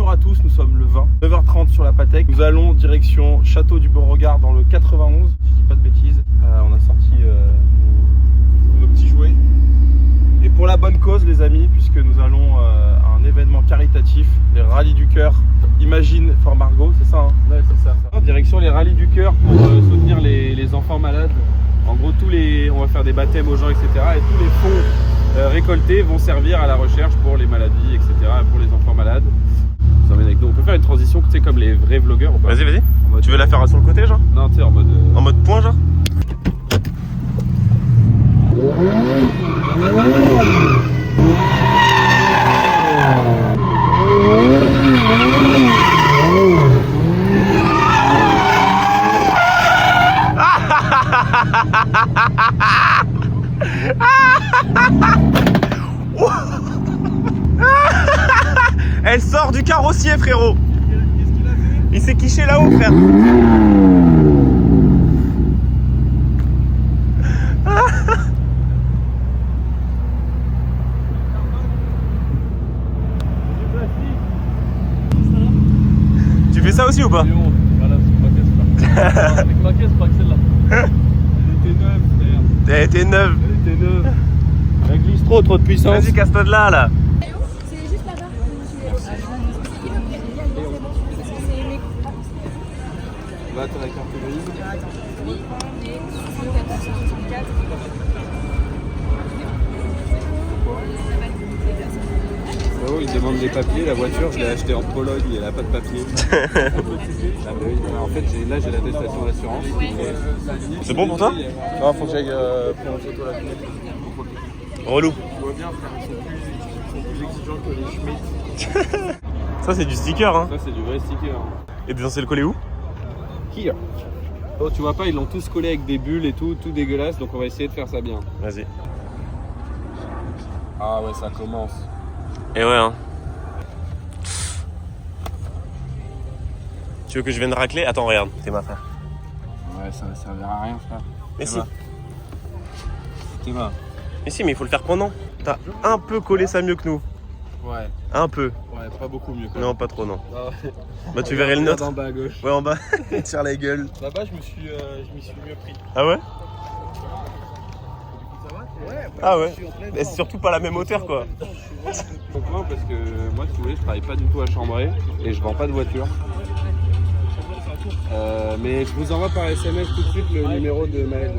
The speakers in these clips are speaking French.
Bonjour à tous, nous sommes le 20, 9h30 sur la Patek. Nous allons direction Château du Beauregard dans le 91, si je dis pas de bêtises. On a sorti nos petits jouets. Et pour la bonne cause les amis, puisque nous allons à un événement caritatif, les Rallyes du Cœur. Imagine Fort Margaux, c'est ça hein? Ouais, c'est ça. Direction les Rallyes du Cœur pour soutenir les enfants malades. En gros, on va faire des baptêmes aux gens, etc. Et tous les fonds récoltés vont servir à la recherche pour les maladies, etc. Pour les enfants malades. Ça m'aide avec nous. On peut faire une transition, tu sais, comme les vrais vlogueurs ou pas? Vas-y, vas-y. Tu veux la faire sur le côté, genre? Non, tu sais, en mode... En mode point, genre? Elle sort du carrossier, frérot. Qu'est-ce qu'il a fait? Il s'est quiché là-haut, frère. Tu fais ça aussi ou pas? Voilà, c'est ma caisse là. Avec ma caisse, pas que celle-là. Elle était neuve, frère. Elle était neuve. Elle était neuve. Elle glisse trop de puissance. Vas-y, casse-toi de là, là. C'est juste là-bas. Là, t'as la carte grise. Oui, on est 74, 64. Oh, il demande des papiers. La voiture, je l'ai achetée en Pologne, elle n'a pas de papier. En fait, là, j'ai l'attestation d'assurance. C'est bon pour toi? Non, faut que j'aille prendre en photo la fenêtre. Relou. Tu vois bien, frère, ils sont plus exigeants que les Schmitt. Ça, c'est du sticker, hein. Ça, c'est du vrai sticker. Et t'es censé le coller où? Here. Oh, tu vois pas, ils l'ont tous collé avec des bulles et tout dégueulasse, donc on va essayer de faire ça bien. Vas-y. Ah ouais, ça commence. Et ouais, hein. Tu veux que je vienne racler? Attends, regarde, t'es ma frère. Ouais, ça ne servira à rien, frère. Mais si. T'es ma. Mais si, mais il faut le faire pendant. T'as un peu collé ça mieux que nous. Ouais. Un peu. Ouais, pas beaucoup mieux quand même. Non, pas trop, non. Ah ouais. Bah, tu verrais le nôtre. En bas à gauche. Ouais, en bas. Tire la gueule. Là-bas, je m'y suis mieux pris. Ah ouais? Ouais. Ah ouais. Mais c'est surtout pas la même hauteur, quoi. Je comprends parce que moi, si vous voulez, je travaille pas du tout à Chambray et je vends pas de voiture. Mais je vous envoie par SMS tout de suite le numéro de Maël.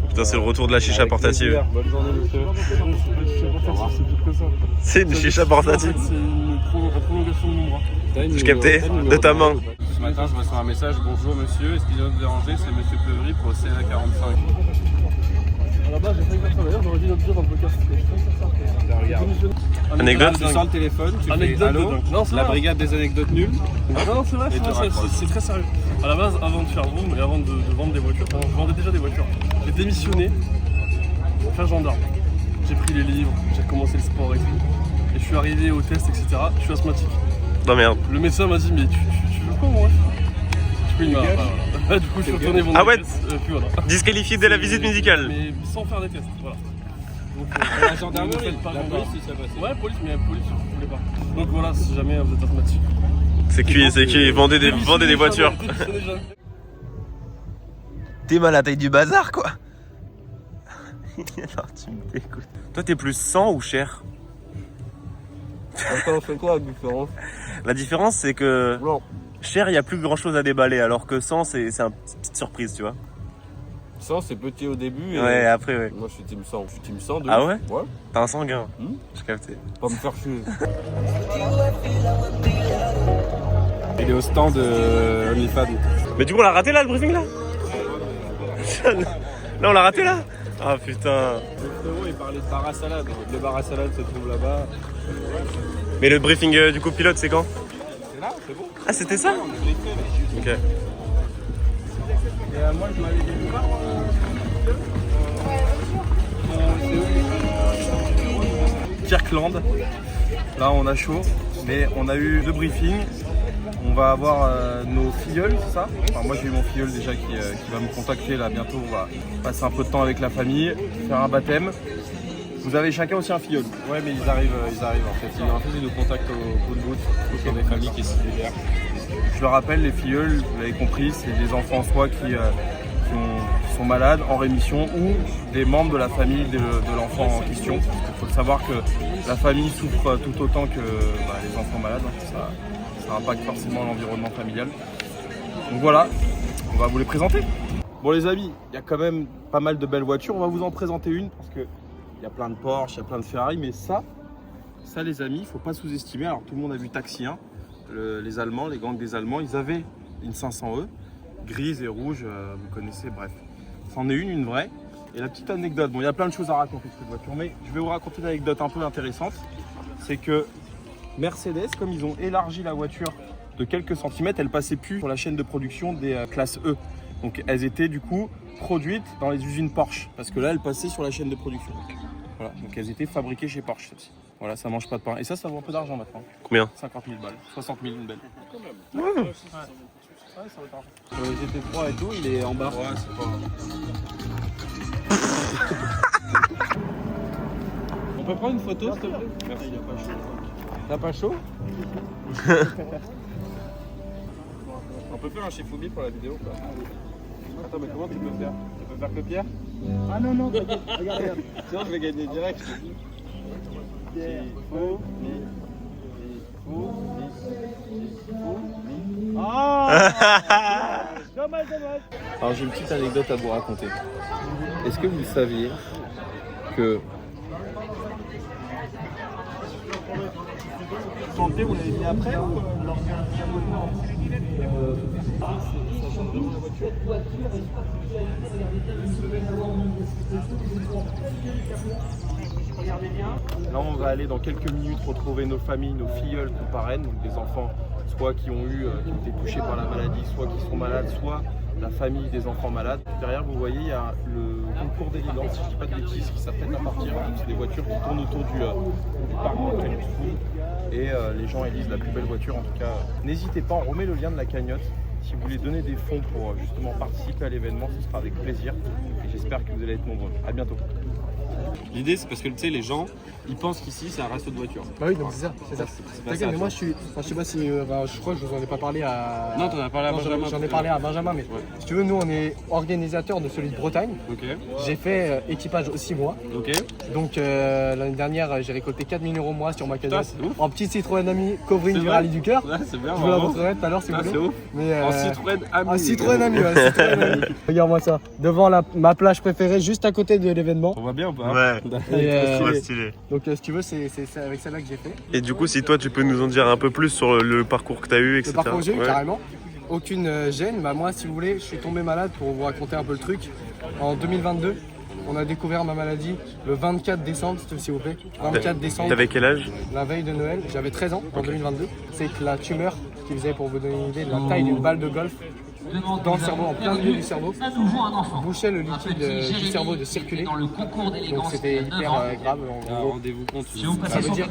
Putain, c'est le retour de la chicha Avec portative. plaisir. Bonne journée, monsieur. C'est une chicha portative. C'est une prolongation de mon bras. Je captais, de ta main. Ce matin, je reçois un message. Bonjour monsieur, excusez-moi de vous déranger, c'est monsieur Pleuvry pour CNA 45. À la base, j'ai failli faire ça d'ailleurs, j'aurais dû le dire dans le podcast. Là, regarde. Anecdote? Tu sors le téléphone, tu fais Anecdote allô, de dingue. Non, c'est la vrai. brigade des anecdotes nulles. Non, c'est vrai, Et tu raccroches. c'est très sérieux. À la base, avant de faire Vroom et avant de vendre des voitures, je vendais déjà des voitures. J'ai démissionné pour faire gendarme. J'ai pris les livres, j'ai commencé le sport et tout. Et je suis arrivé au test, etc. Je suis asthmatique. Non, merde. Le médecin m'a dit, mais tu veux quoi, moi? Du coup, il m'a. Voilà. Du coup, je suis retourné vendre Ah des ouais. pièces, puis voilà. Disqualifié dès la visite médicale. Mais sans faire des tests, voilà. Donc, La gendarmerie, la police, si ça passe. Ouais, police, mais police, je voulais pas. Donc voilà, si jamais vous êtes asthmatique. C'est cuit, c'est cuit. Vendez des voitures. Démissionnez jamais. T'es mal à la taille du bazar, quoi. Non, tu me dégoûtes. Toi, t'es plus 100 ou cher? Attends, c'est quoi la différence? La différence, c'est que Non. cher, il y a plus grand chose à déballer, alors que 100, c'est une petite surprise, tu vois. 100, c'est petit au début. Et Ouais, après, ouais. moi, je suis team 100. Je suis team 100 de Ah ouf. ouais? Ouais. T'as un sanguin. Hmm. J'ai capté. Pas me faire chier. Il est au stand de OnlyFans. Mais du coup, on l'a raté là, le briefing là? Là, on l'a raté là? Ah putain. Le frérot, il parlait de bar à salade. Le bar à salade se trouve là-bas. Mais le briefing du copilote, c'est quand? C'est là, c'est bon. Ah, c'était ça? On est briefé, là. Ok. Et moi, je m'avais dit pas. Kirkland. Là, on a chaud, mais on a eu 2 briefings. On va avoir nos filleuls, c'est ça? Enfin, moi, j'ai eu mon filleul déjà qui va me contacter là bientôt. On va passer un peu de temps avec la famille, faire un baptême. Vous avez chacun aussi un filleul. Ouais, mais ils arrivent en fait. En fait, ils nous contactent au bout de bout. Sur des familles qui se libèrent. Je le rappelle, les filleuls, vous l'avez compris, c'est des enfants soit qui sont malades, en rémission, ou des membres de la famille de l'enfant en question. Il faut savoir que la famille souffre tout autant que les enfants malades. Ça impacte forcément l'environnement familial. Donc voilà, on va vous les présenter. Bon les amis, il y a quand même pas mal de belles voitures. On va vous en présenter une parce qu'il y a plein de Porsche, il y a plein de Ferrari, mais ça les amis, il ne faut pas sous-estimer. Alors tout le monde a vu Taxi 1. Les Allemands, les gangs des Allemands, ils avaient une 500E, grise et rouge, vous connaissez, bref. C'en est une vraie. Et la petite anecdote, bon, il y a plein de choses à raconter de cette voiture, mais je vais vous raconter une anecdote un peu intéressante. C'est que Mercedes, comme ils ont élargi la voiture de quelques centimètres, elle passait plus sur la chaîne de production des classes E. Donc elles étaient du coup produites dans les usines Porsche, parce que là, elles passaient sur la chaîne de production. Voilà, donc elles étaient fabriquées chez Porsche, celle-ci. Voilà, ça mange pas de pain. Et ça vaut un peu d'argent maintenant. Combien? 50 000 balles, 60 000 une belle. Ouais, ça va d'argent. Le GT3 et tout, il est en bas. Ouais, c'est pas... On peut prendre une photo, s'il te plaît? Merci. T'as pas chaud? On peut faire un Shifumi pour la vidéo quoi. Attends, mais comment tu peux faire? Tu peux faire que Pierre? Ah non, non, regarde, regarde. Sinon, je vais gagner direct. Alors j'ai une petite anecdote à vous raconter. Est-ce que vous saviez que... Santé, vous l'avez mis après ou Là, on va aller dans quelques minutes retrouver nos familles, nos filleuls qu'on parraine, donc des enfants soit qui ont été touchés par la maladie, soit qui sont malades, soit la famille des enfants malades. Derrière, vous voyez, il y a le concours d'élégance, si je ne dis pas de bêtises, qui s'apprête à partir. C'est des voitures qui tournent autour du parc dans lequel on se trouve. Et les gens élisent la plus belle voiture. En tout cas, n'hésitez pas, on remet le lien de la cagnotte. Si vous voulez donner des fonds pour justement participer à l'événement, ce sera avec plaisir. Et j'espère que vous allez être nombreux. À bientôt. L'idée, c'est parce que tu sais, les gens, ils pensent qu'ici, c'est un resto de voiture. Bah oui, donc c'est ça. T'inquiète, mais moi je sais pas si. Je crois que je vous en ai pas parlé à. Non, t'en as parlé à Benjamin. J'en ai parlé à Benjamin, mais si tu veux, nous on est organisateurs de celui de Bretagne. Ok. J'ai fait équipage aussi moi. Ok. Donc l'année dernière, j'ai récolté 4 000 € moi sur ma cagnotte. C'est ouf. En petite Citroën Ami, covering du rallye du cœur. Ouais, c'est bien. Je vous la montrerai tout à l'heure si vous voulez. C'est ouf. Mais, En Citroën Ami. Un Citroën Ami, ouais. Citroën Ami. Regarde-moi ça. Devant ma plage préférée, juste à côté de l'événement. On voit bien ou pas? Ouais, Et, trop stylé. donc si tu veux, c'est avec celle-là que j'ai fait. Et du coup, si toi tu peux nous en dire un peu plus sur le parcours que tu as eu, etc. Le parcours que j'ai eu, Ouais. carrément. Aucune gêne. Bah, moi, si vous voulez, je suis tombé malade pour vous raconter un peu le truc. En 2022, on a découvert ma maladie le 24 décembre, s'il vous plaît. 24 décembre, T'avais quel âge? la veille de Noël. J'avais 13 ans en 2022. C'est que la tumeur qui faisait, pour vous donner une idée, de la taille d'une balle de golf dans le cerveau, en plein milieu du cerveau, bouchait le liquide du cerveau de circuler. Donc c'était hyper grave. Rendez-vous compte. Ça veut dire,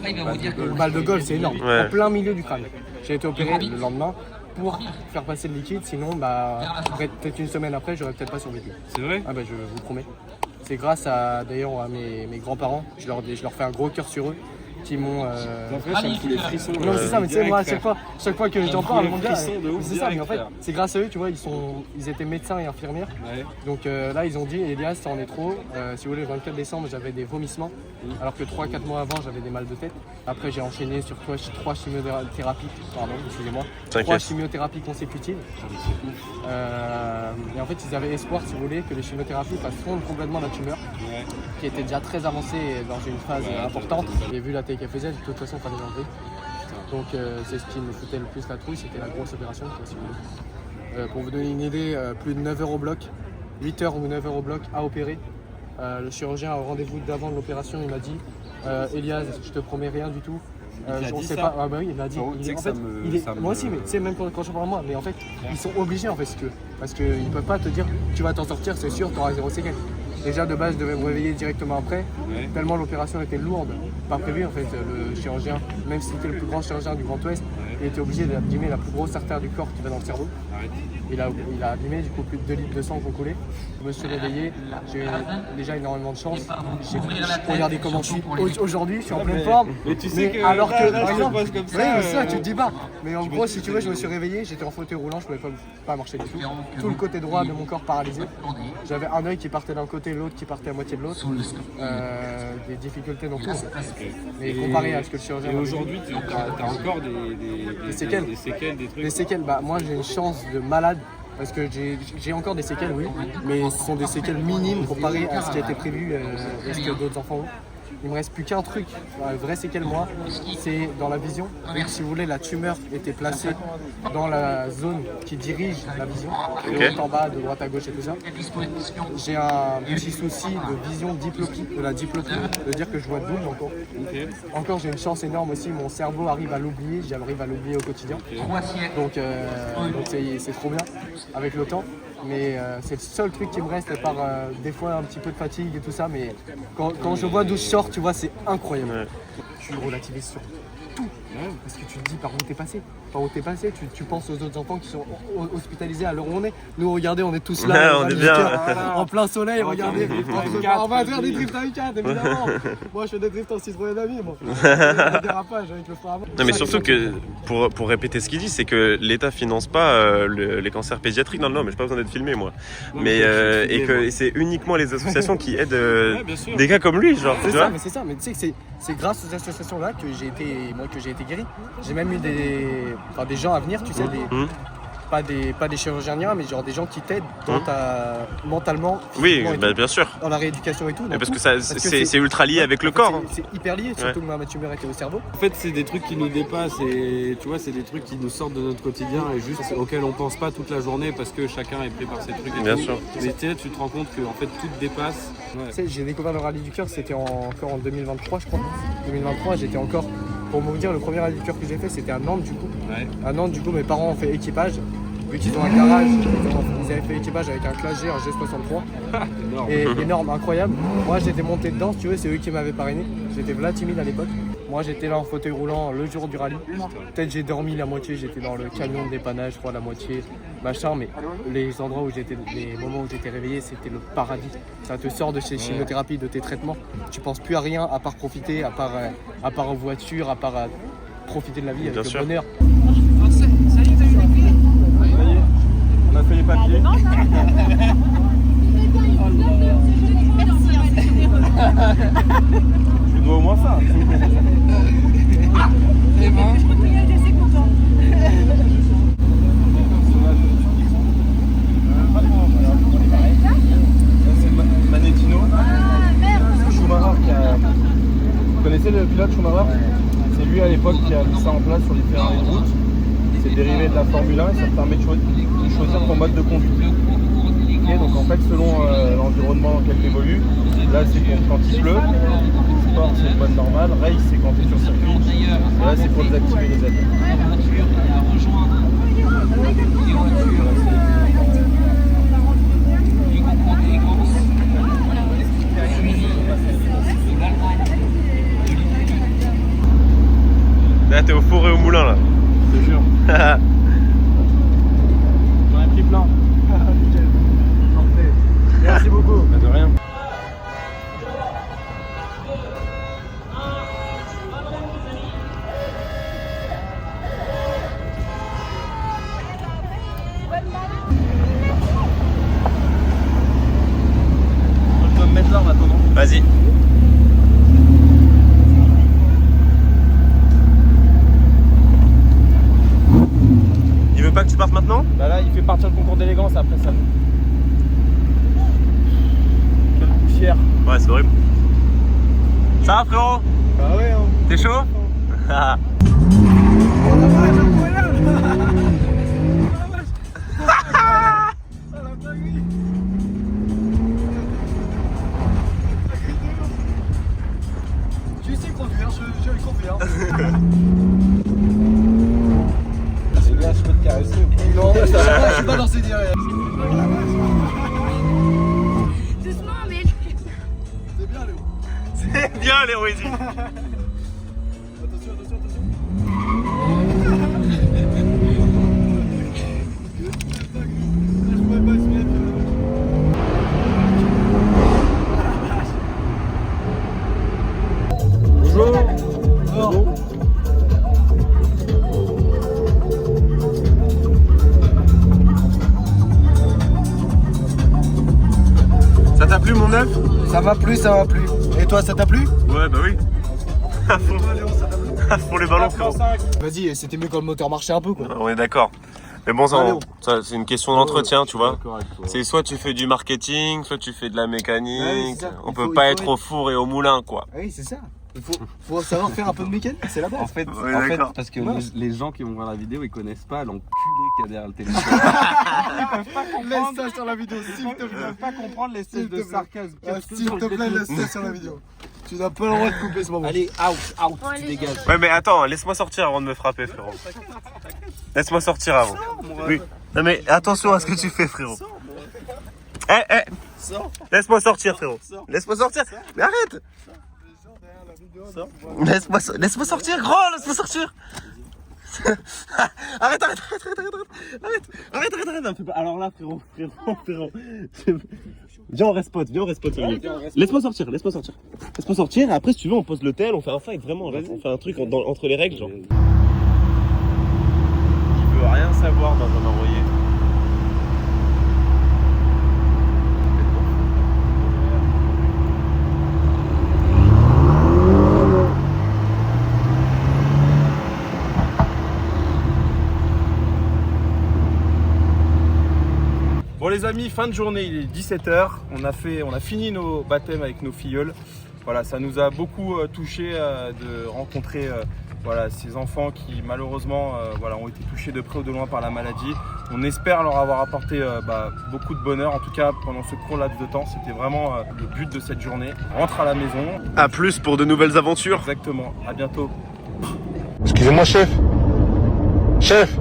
une balle de golf, c'est énorme, Ouais. en plein milieu du crâne. J'ai été opéré le lendemain pour faire passer le liquide, sinon peut-être une semaine après, j'aurais peut-être pas survécu. C'est vrai? Ah bah je vous promets. C'est grâce à d'ailleurs à mes grands-parents, je leur fais un gros cœur sur eux, qui m'ont. En fait, ça me fout les frissons. Non, c'est ça, mais tu sais, moi, à chaque fois que j'en parle, mon gars, frissons de ouf c'est ça, mais en fait, direct, c'est grâce à eux, tu vois, ils étaient médecins et infirmières. Ouais. Donc là, ils ont dit, Elias, ça en est trop. Si vous voulez, le 24 décembre, j'avais des vomissements, alors que 3-4 mois avant, j'avais des mal de tête. Après, j'ai enchaîné sur 3 chimiothérapies, pardon, excusez-moi. 3 T'inquiète. chimiothérapies consécutives. Et en fait, ils avaient espoir, si vous voulez, que les chimiothérapies fassent fondre complètement la tumeur, Ouais. qui était déjà très avancée et dans une phase importante. Et vu la taille qu'elle faisait, de toute façon, il fallait l'enlever. Donc c'est ce qui me foutait le plus la trouille, c'était la grosse opération, quoi, si vous voulez. Pour vous donner une idée, plus de 9 heures au bloc, 8 heures ou 9 heures au bloc à opérer. Le chirurgien, au rendez-vous d'avant de l'opération, il m'a dit Elias, je te promets rien du tout. On sait pas. Ah bah oui, il l'a dit. Tu sais que ça me- Moi aussi, mais tu sais, même quand je parle à moi, mais en fait, ils sont obligés en fait, si tu veux. Parce qu'ils ne peuvent pas te dire tu vas t'en sortir, c'est sûr, tu auras 0 séquelles. Déjà de base, je devais me réveiller directement après, tellement l'opération était lourde, pas prévue en fait. Le chirurgien, même si c'était le plus grand chirurgien du Grand Ouest, il était obligé d'abîmer la plus grosse artère du corps qui va dans le cerveau. Il a abîmé du coup plus de 2 litres de sang qui ont coulé. Je me suis réveillé, j'ai eu déjà énormément de chance. Regardez comment je suis aujourd'hui, je suis en pleine forme. Mais tu sais que alors que là, par je exemple, pose comme ça, oui, mais ça, tu te dis pas. Mais en gros, si tu veux, je me suis réveillé, j'étais en fauteuil roulant, je pouvais pas marcher du tout. Tout le côté droit de mon corps paralysé. J'avais un œil qui partait d'un côté, l'autre qui partait à moitié de l'autre. Des difficultés dans tout. Mais comparé à ce que le chirurgien. Et aujourd'hui, tu as encore des séquelles. Des trucs. Des séquelles, bah moi j'ai une chance de malade. Parce que j'ai encore des séquelles, oui, mais ce sont des séquelles minimes comparées à ce qui a été prévu et ce que d'autres enfants ont. Il me reste plus qu'un truc, une vraie séquelle moi, c'est dans la vision. Donc si vous voulez, la tumeur était placée dans la zone qui dirige la vision, de haut en bas, de droite à gauche et tout ça. J'ai un petit souci de vision diplopie, de la diplopie, de dire que je vois double encore. Encore j'ai une chance énorme aussi, mon cerveau arrive à l'oublier, j'arrive à l'oublier au quotidien. Donc c'est trop bien avec le temps. Mais c'est le seul truc qui me reste, à part des fois un petit peu de fatigue et tout ça. Mais quand je vois d'où je sors, tu vois, c'est incroyable. Tu relativises sur tout. Parce que tu te dis par où t'es passé. Par où t'es passé, tu penses aux autres enfants qui sont hospitalisés à l'heure où on est. Nous, regardez, on est tous là. On est bien. En plein soleil, regardez. On va faire des drifts à 4 évidemment. Moi, je fais des drifts en Citroën ami. Un dérapage avec le frein avant. Non mais surtout que, pour répéter ce qu'il dit, c'est que l'État finance pas les cancers pédiatriques dans le Nord, mais j'ai pas besoin d'être filmé moi. Mais et que c'est uniquement les associations qui aident des gars comme lui, genre. C'est ça, mais tu sais que c'est grâce aux associations là que j'ai été guéri. J'ai même eu des gens à venir, tu sais, pas des chirurgiens, mais genre des gens qui t'aident mentalement, oui, bien sûr. Dans la rééducation et tout. Parce que c'est ultra lié avec le corps. C'est hyper lié, surtout que ma tumeur était au cerveau. En fait, c'est des trucs qui nous dépassent et tu vois, c'est des trucs qui nous sortent de notre quotidien et juste auxquels on pense pas toute la journée parce que chacun est pris par ses trucs. Bien sûr. Mais tu te rends compte que en fait tout te dépasse. Tu sais, j'ai découvert le rallye du cœur, c'était encore en 2023, je crois. 2023, j'étais encore. Pour vous dire, le premier rallye du cœur que j'ai fait, c'était à Nantes du coup. À Nantes, du coup, mes parents ont fait équipage. Vu qu'ils ont un garage, ils avaient fait équipage avec un Classe G, un G63. Et énorme, incroyable. Moi, j'étais monté dedans, si tu veux, c'est eux qui m'avaient parrainé. J'étais v'là timide à l'époque. Moi, j'étais là en fauteuil roulant le jour du rallye. Peut-être j'ai dormi la moitié, j'étais dans le camion de dépannage, je crois, la moitié, machin. Mais les endroits où j'étais, les moments où j'étais réveillé, c'était le paradis. Ça te sort de chez chimiothérapies, de tes traitements. Tu penses plus à rien à part profiter, à part en voiture, à part profiter de la vie avec le bonheur. On a fait les papiers. Je dois au moins ça. Et ben, je crois qu'il est assez content. C'est Manettino. Schumacher qui a. Vous connaissez le pilote Schumacher? C'est lui à l'époque qui a mis ça en place sur les terrains de route. C'est dérivé de la Formule 1 et ça te permet de choisir ton mode de conduite. Okay, donc en fait selon l'environnement dans lequel tu évolues, là c'est quand il pleut, sport c'est le mode normal, race c'est quand tu es sur circuit, et là c'est pour désactiver les aides. Là t'es au four et au moulin là. Je te jure. J'en ai pris plein. Merci beaucoup. De rien. Je dois me mettre là en attendant. Vas-y. Il veut pas que tu partes maintenant? Bah là il fait partir le concours d'élégance après ça. Quelle poussière. Ouais, c'est horrible. Ça va frérot? Bah ouais hein. T'es chaud? Tu sais conduire, je le confirme. Les gars, je peux te caresser ou pas? Non, je suis pas dans ces délires. Doucement, mais Ça t'a plu mon œuf? Ça m'a plu, ça m'a plu. Et toi, ça t'a plu? Ouais, bah oui. À fond. À fond les ballons, frérot. Vas-y, c'était mieux quand le moteur marchait un peu, quoi. On est d'accord. Mais bon, ça, Allez, ça, c'est une question d'entretien, tu vois. D'accord avec toi. C'est soit tu fais du marketing, soit tu fais de la mécanique. Ouais, oui, c'est ça. On Il peut faut- pas il être faut au four et au moulin, quoi. Ah oui, c'est ça. Il faut savoir faire un peu de mécanique, c'est la base. En fait, Ouais, d'accord. parce que les gens qui vont voir la vidéo, ils connaissent pas l'enculé qu'il y a derrière le téléphone. Laisse ça sur la vidéo, s'il te Ils plaît. peuvent pas comprendre l'espèce S'il te de plaît. sarcasme. Ah, s'il te plaît, laisse ça sur la vidéo. Tu n'as pas le droit de couper ce moment. Allez, out, Bon, allez, tu dégages. Ouais, mais attends, laisse-moi sortir avant de me frapper, frérot. Laisse-moi sortir avant. Oui. Non, mais attention à ce que tu fais, frérot. Laisse-moi sortir, frérot. Laisse-moi sortir. Mais arrête. Laisse-moi sortir, gros, laisse-moi sortir. Arrête un peu. Alors là, frérot. Viens, on reste potes, Laisse-moi sortir. Laisse-moi sortir, et après, si tu veux, on pose l'hôtel, on fait un fight, vraiment. Genre, on fait un truc entre les règles, genre. Il veut rien savoir dans un envoyé. Bon les amis, fin de journée, il est 17h. On a fini nos baptêmes avec nos filleuls. Voilà, ça nous a beaucoup touché de rencontrer voilà, ces enfants qui malheureusement voilà, ont été touchés de près ou de loin par la maladie. On espère leur avoir apporté beaucoup de bonheur. En tout cas, pendant ce court laps de temps, c'était vraiment le but de cette journée. On rentre à la maison. À plus pour de nouvelles aventures. Exactement. À bientôt. Excusez-moi, chef. Chef.